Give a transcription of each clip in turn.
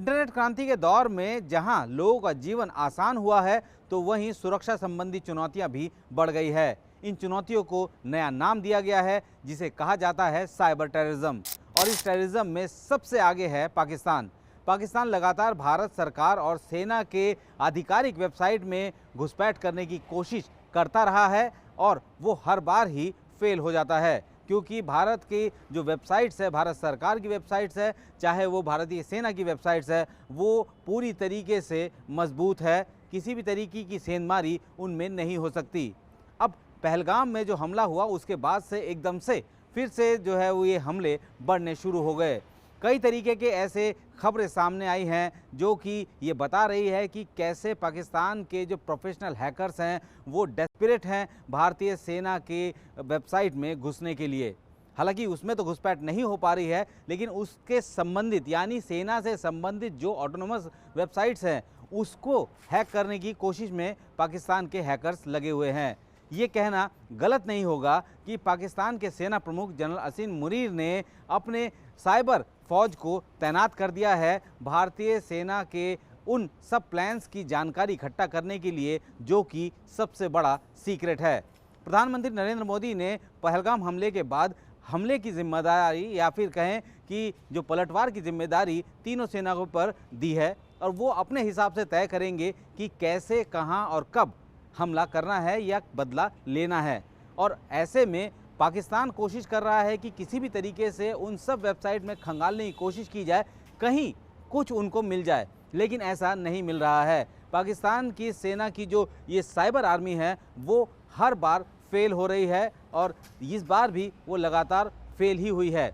Internet क्रांति के दौर में जहां लोगों का जीवन आसान हुआ है, तो वहीं सुरक्षा संबंधी चुनौतियां भी बढ़ गई है। इन चुनौतियों को नया नाम दिया गया है, जिसे कहा जाता है साइबर टेररिज्म। और इस टेररिज्म में सबसे आगे है पाकिस्तान। पाकिस्तान लगातार भारत सरकार और सेना के आधिकारिक वेबसाइट में घुसपैठ करने की कोशिश करता रहा है और वो हर बार ही फेल हो जाता है, क्योंकि भारत की जो वेबसाइट्स है, भारत सरकार की वेबसाइट्स है, चाहे वो भारतीय सेना की वेबसाइट्स है, वो पूरी तरीके से मजबूत है। किसी भी तरीके की सेंधमारी उनमें नहीं हो सकती। अब पहलगाम में जो हमला हुआ, उसके बाद से एकदम से फिर से जो है वो ये हमले बढ़ने शुरू हो गए। कई तरीके के ऐसे खबरें सामने आई हैं जो कि ये बता रही है कि कैसे पाकिस्तान के जो प्रोफेशनल हैकर्स हैं वो डेस्परेट हैं भारतीय सेना के वेबसाइट में घुसने के लिए। हालांकि उसमें तो घुसपैठ नहीं हो पा रही है, लेकिन उसके संबंधित यानी सेना से संबंधित जो ऑटोनोमस वेबसाइट्स हैं उसको हैक करने की कोशिश में पाकिस्तान के हैकर्स लगे हुए हैं। ये कहना गलत नहीं होगा कि पाकिस्तान के सेना प्रमुख जनरल असीम मुनीर ने अपने साइबर फौज को तैनात कर दिया है भारतीय सेना के उन सब प्लान्स की जानकारी इकट्ठा करने के लिए जो कि सबसे बड़ा सीक्रेट है। प्रधानमंत्री नरेंद्र मोदी ने पहलगाम हमले के बाद हमले की जिम्मेदारी या फिर कहें कि जो पलटवार की जिम्मेदारी तीनों सेनाओं पर दी है और वो अपने हिसाब से तय करेंगे कि कैसे, कहां और कब हमला करना है या बदला लेना है। और ऐसे में पाकिस्तान कोशिश कर रहा है कि किसी भी तरीके से उन सब वेबसाइट में खंगालने की कोशिश की जाए, कहीं कुछ उनको मिल जाए, लेकिन ऐसा नहीं मिल रहा है। पाकिस्तान की सेना की जो ये साइबर आर्मी है वो हर बार फेल हो रही है और इस बार भी वो लगातार फेल ही हुई है।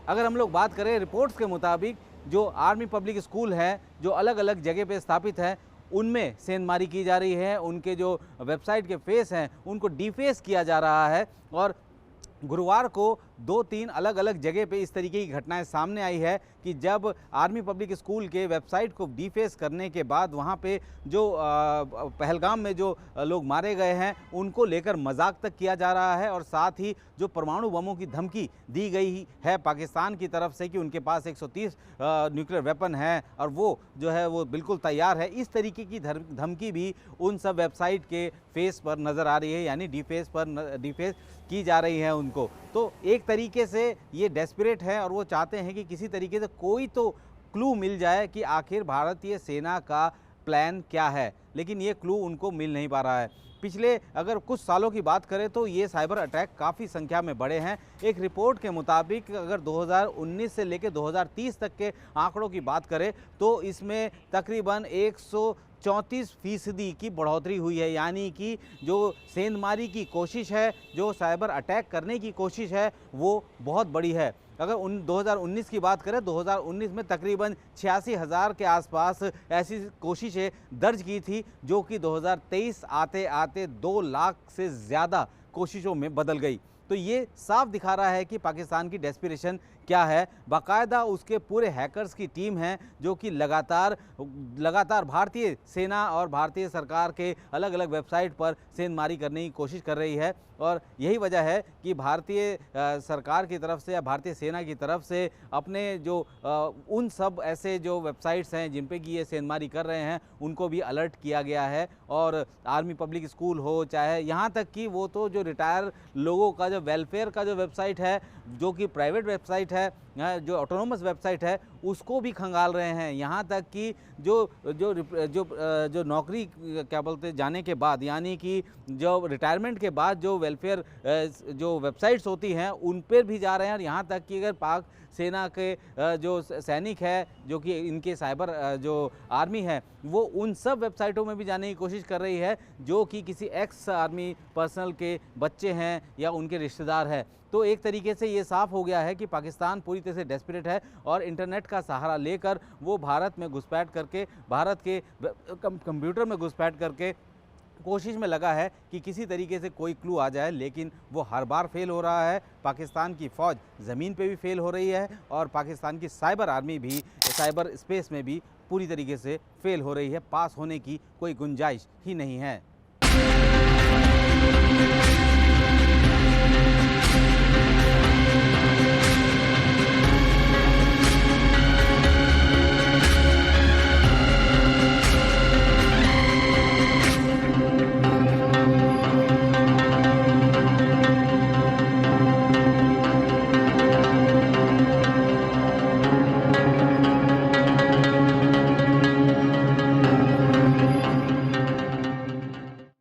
अगर हम लोग बात करें रिपोर्ट्स के मुताबिक, जो आर्मी पब्लिक स्कूल हैं जो अलग अलग जगह पे स्थापित हैं उनमें सेंधमारी की जा रही है। उनके जो वेबसाइट के फेस हैं उनको डीफेस किया जा रहा है और गुरुवार को 2-3 अलग अलग जगह पे इस तरीके की घटनाएं सामने आई है कि जब आर्मी पब्लिक स्कूल के वेबसाइट को डीफेस करने के बाद वहां पे जो पहलगाम में जो लोग मारे गए हैं उनको लेकर मजाक तक किया जा रहा है और साथ ही जो परमाणु बमों की धमकी दी गई है पाकिस्तान की तरफ से कि उनके पास 130 न्यूक्लियर वेपन है और वो जो है वो बिल्कुल तैयार है, इस तरीके की धमकी भी उन सब वेबसाइट के फेस पर नज़र आ रही है, यानी डीफेस की जा रही है उनको। तो एक तरीके से ये डेस्परेट है और वो चाहते हैं कि किसी तरीके से कोई तो क्लू मिल जाए कि आखिर भारतीय सेना का प्लान क्या है, लेकिन ये क्लू उनको मिल नहीं पा रहा है। पिछले अगर कुछ सालों की बात करें तो ये साइबर अटैक काफ़ी संख्या में बढ़े हैं। एक रिपोर्ट के मुताबिक अगर 2019 से लेकर 2030 तक के आंकड़ों की बात करें तो इसमें तकरीबन 134% की बढ़ोतरी हुई है, यानी कि जो सेंधमारी की कोशिश है, जो साइबर अटैक करने की कोशिश है, वो बहुत बड़ी है। अगर 2019 की बात करें, 2019 में तकरीबन 86,000 के आसपास ऐसी कोशिशें दर्ज की थी, जो कि 2023 आते आते 2 लाख से ज़्यादा कोशिशों में बदल गई। तो ये साफ दिखा रहा है कि पाकिस्तान की डेस्पिरेशन क्या है। बाकायदा उसके पूरे हैकर्स की टीम है जो कि लगातार भारतीय सेना और भारतीय सरकार के अलग अलग वेबसाइट पर सेंधमारी करने की कोशिश कर रही है और यही वजह है कि भारतीय सरकार की तरफ से या भारतीय सेना की तरफ से अपने जो उन सब ऐसे जो वेबसाइट्स हैं जिन पे कि ये सेंधमारी कर रहे हैं उनको भी अलर्ट किया गया है। और आर्मी पब्लिक स्कूल हो, चाहे यहाँ तक कि वो तो जो रिटायर लोगों का जो वेलफेयर का जो वेबसाइट है, जो कि प्राइवेट वेबसाइट है, जो ऑटोनोमस वेबसाइट है, उसको भी खंगाल रहे हैं। यहाँ तक कि जो नौकरी क्या बोलते जाने के बाद, यानी कि जो रिटायरमेंट के बाद जो वेलफेयर जो वेबसाइट्स होती हैं उन पर भी जा रहे हैं। और यहाँ तक कि अगर पाक सेना के जो सैनिक है, जो कि इनके साइबर जो आर्मी है, वो उन सब वेबसाइटों में भी जाने की कोशिश कर रही है जो कि किसी एक्स आर्मी पर्सनल के बच्चे हैं या उनके रिश्तेदार हैं। तो एक तरीके से ये साफ हो गया है कि पाकिस्तान पूरी तरह से डेस्परेट है और इंटरनेट का सहारा लेकर वो भारत में घुसपैठ करके, भारत के कंप्यूटर में घुसपैठ करके कोशिश में लगा है कि किसी तरीके से कोई क्लू आ जाए, लेकिन वो हर बार फेल हो रहा है। पाकिस्तान की फ़ौज ज़मीन पे भी फेल हो रही है और पाकिस्तान की साइबर आर्मी भी साइबर स्पेस में भी पूरी तरीके से फेल हो रही है। पास होने की कोई गुंजाइश ही नहीं है।